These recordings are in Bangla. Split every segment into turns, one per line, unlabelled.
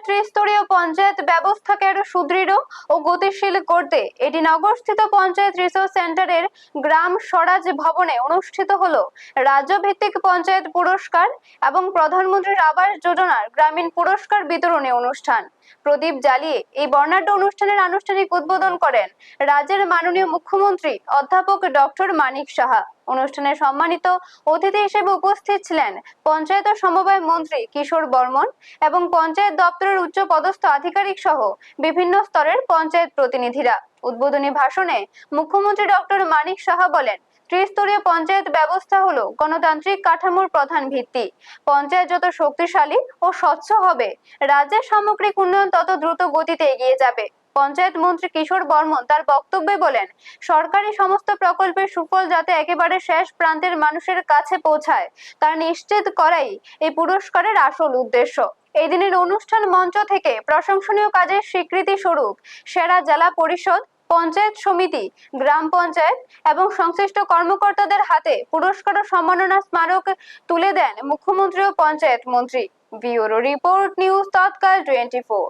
ত্রিস্তরীয় পঞ্চায়েত ব্যবস্থাকে আরো সুদৃঢ় ও গতিশীল করতে এটি নগরস্থিত পঞ্চায়েত রিসোর্স সেন্টারের গ্রাম স্বরাজ ভবনে অনুষ্ঠিত হলো রাজ্যভিত্তিক পঞ্চায়েত পুরস্কার এবং প্রধানমন্ত্রীর আবাস যোজনার গ্রামীণ পুরস্কার বিতরণী অনুষ্ঠান। প্রদীপ জ্বালিয়ে এই বর্ণাঢ্য অনুষ্ঠানের আনুষ্ঠানিক উদ্বোধন করেন রাজ্যের মাননীয় মুখ্যমন্ত্রী অধ্যাপক ডক্টর মানিক সাহা। অনুষ্ঠানে সম্মানিত অতিথি হিসেবে উপস্থিত ছিলেন পঞ্চায়েত ও সমবায় মন্ত্রী কিশোর বর্মন এবং পঞ্চায়েত দপ্তরের উচ্চ পদস্থ আধিকারিক সহ বিভিন্ন স্তরের পঞ্চায়েত প্রতিনিধিরা। উদ্বোধনী ভাষণে মুখ্যমন্ত্রী ডক্টর মানিক সাহা বলেন, ত্রিস্তরীয় পঞ্চায়েত ব্যবস্থা হলো গণতান্ত্রিক কাঠামোর প্রধান ভিত্তি। পঞ্চায়েত যত শক্তিশালী ও স্বচ্ছ হবে, রাজ্যের সামগ্রিক উন্নয়ন তত দ্রুত গতিতে এগিয়ে যাবে। পঞ্চায়েত মন্ত্রী কিশোর বর্মন তার বক্তব্যে বলেন, সরকারি সমস্ত প্রকল্পের সুফল যাতে একেবারে শেষ প্রান্তের মানুষের কাছে পৌঁছায় তা নিশ্চিত করাই এই পুরস্কারের আসল উদ্দেশ্য। এই দিনের অনুষ্ঠান মঞ্চ থেকে প্রশংসনীয় কাজের স্বীকৃতি স্বরূপ সেরা জেলা পরিষদ, পঞ্চায়েত সমিতি, গ্রাম পঞ্চায়েত এবং সংশ্লিষ্ট কর্মকর্তাদের হাতে পুরস্কার ও সম্মাননা স্মারক তুলে দেন মুখ্যমন্ত্রী ও পঞ্চায়েত মন্ত্রী। ব্যুরো রিপোর্ট, নিউজ তৎকাল 24।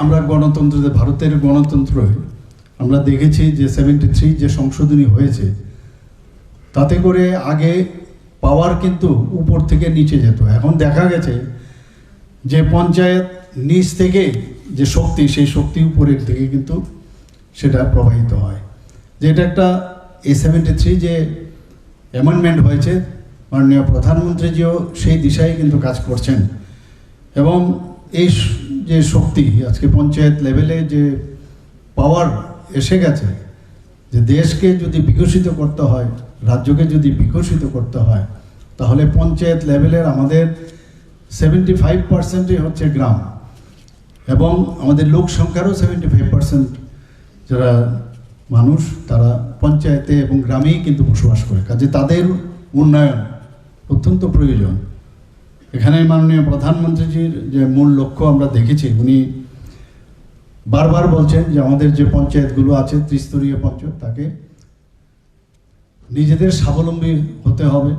আমরা গণতন্ত্র, ভারতের গণতন্ত্র আমরা দেখেছি যে 73 যে সংশোধনী হয়েছে, তাতে করে আগে পাওয়ার কিন্তু উপর থেকে নিচে যেত। এখন দেখা গেছে যে পঞ্চায়েত নিচ থেকে যে শক্তি, সেই শক্তি উপরের থেকে কিন্তু সেটা প্রবাহিত হয়। যেটা একটা 73 যে অ্যামেন্ডমেন্ট হয়েছে, মাননীয় প্রধানমন্ত্রীজিও সেই দিশায় কিন্তু কাজ করছেন। এবং এই যে শক্তি আজকে পঞ্চায়েত লেভেলে যে পাওয়ার এসে গেছে, যে দেশকে যদি বিকশিত করতে হয়, রাজ্যকে যদি বিকশিত করতে হয়, তাহলে পঞ্চায়েত লেভেলের আমাদের 75%ই হচ্ছে গ্রাম, এবং আমাদের লোক সংখ্যারও 75% যারা মানুষ তারা পঞ্চায়েতে এবং গ্রামেই কিন্তু বসবাস করে। কাজে তাদের উন্নয়ন অত্যন্ত প্রয়োজন। এখানে মাননীয় প্রধানমন্ত্রীজির যে মূল লক্ষ্য আমরা দেখেছি, উনি বারবার বলছেন যে আমাদের যে পঞ্চায়েতগুলো আছে ত্রিস্তরীয় পঞ্চায়েত, তাকে নিজেদের স্বাবলম্বী হতে হবে।